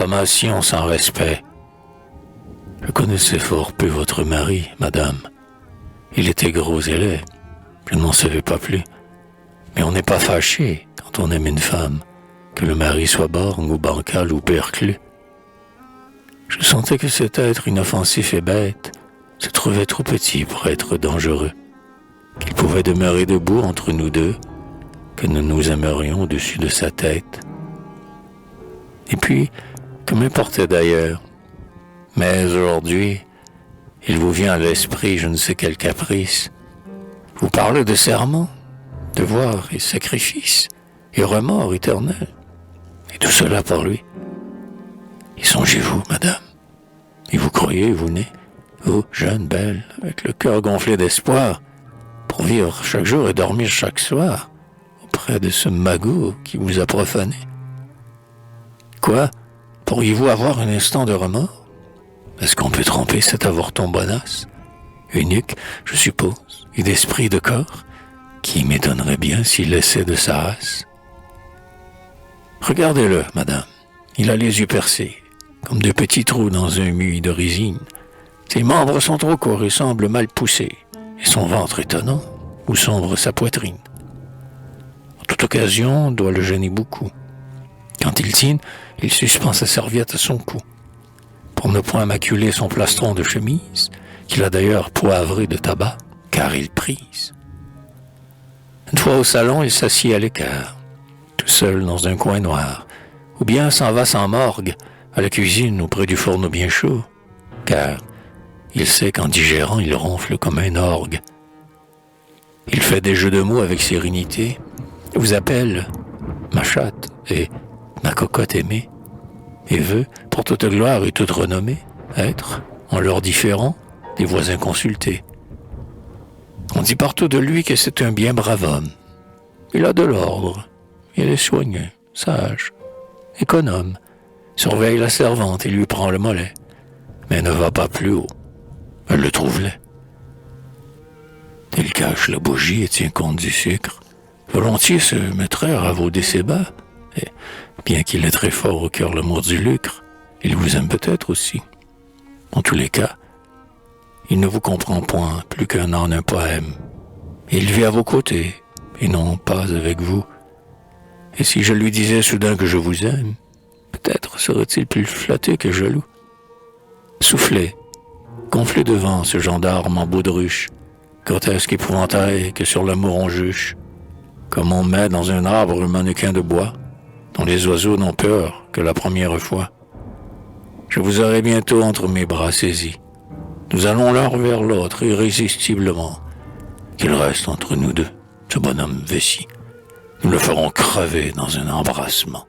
consommation sans respect. Je connaissais fort peu votre mari, madame. Il était gros et laid. Je n'en savais pas plus. Mais on n'est pas fâché quand on aime une femme, que le mari soit borgne ou bancal ou perclus. Je sentais que cet être inoffensif et bête se trouvait trop petit pour être dangereux, qu'il pouvait demeurer debout entre nous deux, que nous nous aimerions au-dessus de sa tête. Et puis, que m'importait d'ailleurs. Mais aujourd'hui, il vous vient à l'esprit je ne sais quel caprice. Vous parlez de serment, devoir et sacrifice, et remords éternels. Et tout cela pour lui. Et songez-vous, madame, et vous croyez, vous né, vous, jeune, belle, avec le cœur gonflé d'espoir, pour vivre chaque jour et dormir chaque soir, auprès de ce magot qui vous a profané. Quoi? Pourriez-vous avoir un instant de remords? Est-ce qu'on peut tromper cet avorton bonasse, unique, je suppose, et d'esprit de corps, qui m'étonnerait bien s'il laissait de sa race? Regardez-le, madame. Il a les yeux percés, comme de petits trous dans un mût de résine. Ses membres sont trop courts et semblent mal poussés, et son ventre étonnant, où sombre sa poitrine. En toute occasion, doit le gêner beaucoup. Quand il dîne, il suspend sa serviette à son cou, pour ne point maculer son plastron de chemise, qu'il a d'ailleurs poivré de tabac, car il prise. Une fois au salon, il s'assied à l'écart, tout seul dans un coin noir, ou bien s'en va sans morgue à la cuisine auprès du fourneau bien chaud, car il sait qu'en digérant, il ronfle comme un orgue. Il fait des jeux de mots avec sérénité, vous appelle ma chatte et ma cocotte aimée, et veut, pour toute gloire et toute renommée, être, en leur différant, des voisins consultés. On dit partout de lui que c'est un bien brave homme. Il a de l'ordre, il est soigneux, sage, économe, surveille la servante et lui prend le mollet, mais ne va pas plus haut. Elle le trouve laid. Il cache la bougie et tient compte du sucre. Volontiers se mettrait à ravauder ses bas, et bien qu'il ait très fort au cœur l'amour du lucre, il vous aime peut-être aussi. En tous les cas, il ne vous comprend point plus qu'un âne un poème. Il vit à vos côtés, et non pas avec vous. Et si je lui disais soudain que je vous aime, peut-être serait-il plus flatté que jaloux. Soufflez, gonflez devant ce gendarme en baudruche, grotesque épouvantail que sur l'amour on juche, comme on met dans un arbre un mannequin de bois, dont les oiseaux n'ont peur que la première fois. Je vous aurai bientôt entre mes bras saisis. Nous allons l'un vers l'autre irrésistiblement. Qu'il reste entre nous deux, ce bonhomme vessie. Nous le ferons crever dans un embrassement.